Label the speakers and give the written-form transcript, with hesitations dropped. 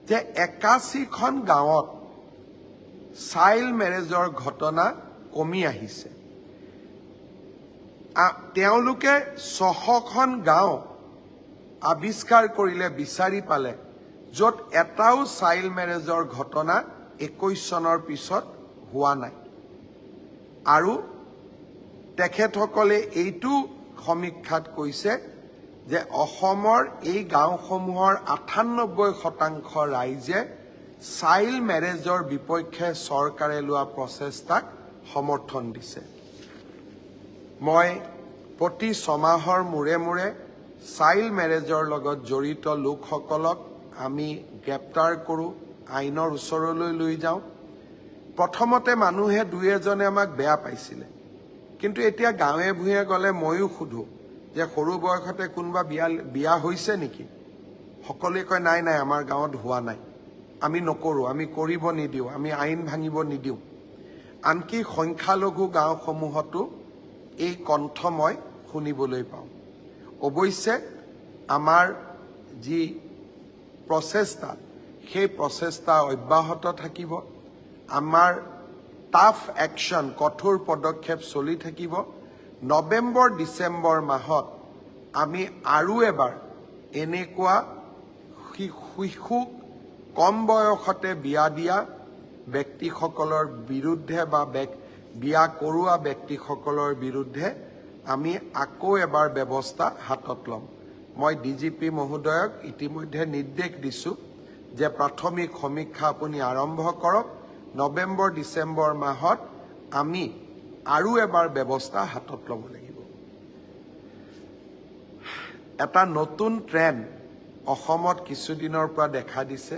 Speaker 1: যে 81খন গাঁৱত চাইল্ড মেৰেজৰ ঘটনা কমি আহিছে তেওঁলোকে 600খন গাঁও আবিষ্কাৰ কৰিলে বিচাৰি পালে য'ত এটাও চাইল্ড মেৰেজৰ ঘটনা 21 চনৰ পিছত হোৱা নাই আৰু তেখেতসকলে এইটো সমীক্ষাত কৈছে যে অসমৰ এই গাঁওসমূহৰ 98% ৰাইজে চাইল্ড মেৰেজৰ বিপক্ষে চৰকাৰে লোৱা প্ৰচেষ্টাক সমৰ্থন দিছে মই প্ৰতি ছমাহৰ মূৰে মূৰে চাইল্ড মেৰেজৰ লগত জড়িত লোকসকলক আমি গ্ৰেপ্তাৰ কৰোঁ আইনৰ ওচৰলৈ লৈ যাওঁ প্ৰথমতে মানুহে দুই এজনে আমাক বেয়া পাইছিলে কিন্তু এতিয়া গাঁৱে ভূঞে গ'লে ময়ো সুধো যে সৰু বয়সতে কোনবা বিয়া হৈছে নেকি সকলোৱে কয় নাই নাই আমাৰ গাঁৱত হোৱা নাই আমি নকৰোঁ আমি কৰিব নিদিওঁ আমি আইন ভাঙিব নিদিওঁ আনকি সংখ্যালঘু গাঁওসমূহতো এই কণ্ঠ মই শুনিবলৈ পাওঁ অৱশ্যে আমাৰ যি প্ৰচেষ্টা সেই প্ৰচেষ্টা অব্যাহত থাকিব আমাৰ টাফ একশ্যন কঠোৰ পদক্ষেপ চলি থাকিব নৱেম্বৰ ডিচেম্বৰ মাহত আমি আৰু এবাৰ এনেকুৱা শিশু কম বয়সতে বিয়া দিয়া ব্যক্তিসকলৰ বিৰুদ্ধে বা বিয়া কৰোৱা ব্যক্তিসকলৰ বিৰুদ্ধে আমি আকৌ এবাৰ ব্যৱস্থা হাতত ল'ম মই ডিজিপি মহোদয়ক ইতিমধ্যে নিৰ্দেশ দিছোঁ যে প্ৰাথমিক সমীক্ষা আপুনি আৰম্ভ কৰক নৱেম্বৰ ডিচেম্বৰ মাহত আমি আৰু এবাৰ ব্যৱস্থা হাতত ল'ব লাগিব এটা নতুন ট্ৰেণ্ড অসমত কিছুদিনৰ পৰা দেখা দিছে